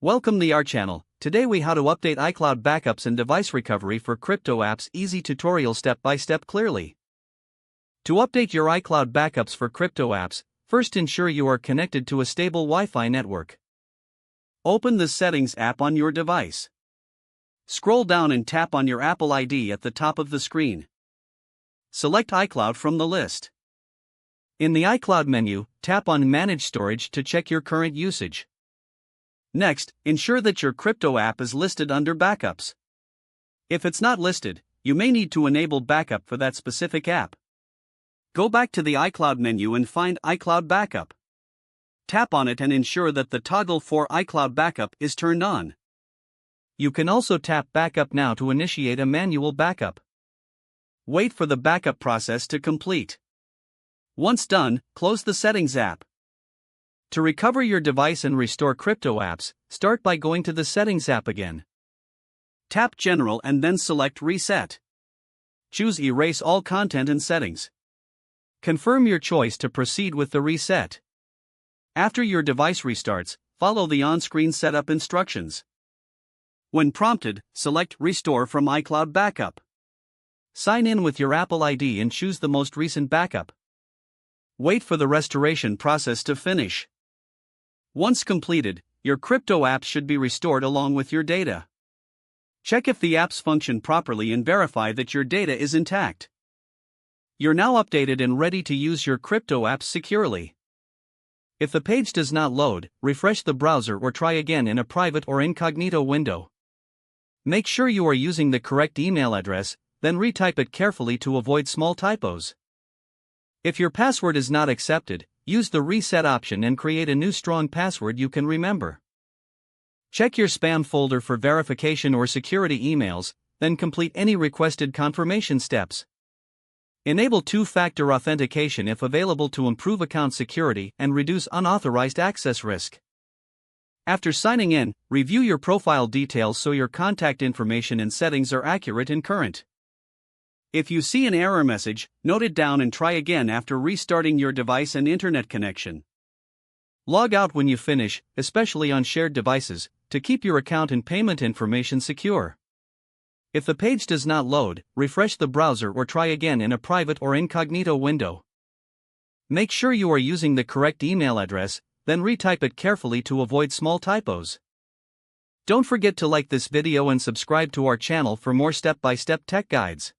Welcome to our channel. Today we how to update iCloud backups and device recovery for crypto apps. Easy tutorial step by step clearly. To update your iCloud backups for crypto apps, first ensure you are connected to a stable Wi-Fi network. Open the Settings app on your device. Scroll down and tap on your Apple ID at the top of the screen. Select iCloud from the list. In the iCloud menu, tap on Manage Storage to check your current usage. Next, ensure that your crypto app is listed under Backups. If it's not listed, you may need to enable backup for that specific app. Go back to the iCloud menu and find iCloud Backup. Tap on it and ensure that the toggle for iCloud Backup is turned on. You can also tap Backup Now to initiate a manual backup. Wait for the backup process to complete. Once done, close the Settings app. To recover your device and restore crypto apps, start by going to the Settings app again. Tap General and then select Reset. Choose Erase all content and settings. Confirm your choice to proceed with the reset. After your device restarts, follow the on-screen setup instructions. When prompted, select Restore from iCloud Backup. Sign in with your Apple ID and choose the most recent backup. Wait for the restoration process to finish. Once completed, your crypto apps should be restored along with your data. Check if the apps function properly and verify that your data is intact. You're now updated and ready to use your crypto apps securely. If the page does not load, refresh the browser or try again in a private or incognito window. Make sure you are using the correct email address, then retype it carefully to avoid small typos. If your password is not accepted, use the reset option and create a new strong password you can remember. Check your spam folder for verification or security emails, then complete any requested confirmation steps. Enable two-factor authentication if available to improve account security and reduce unauthorized access risk. After signing in, review your profile details so your contact information and settings are accurate and current. If you see an error message, note it down and try again after restarting your device and internet connection. Log out when you finish, especially on shared devices, to keep your account and payment information secure. If the page does not load, refresh the browser or try again in a private or incognito window. Make sure you are using the correct email address, then retype it carefully to avoid small typos. Don't forget to like this video and subscribe to our channel for more step-by-step tech guides.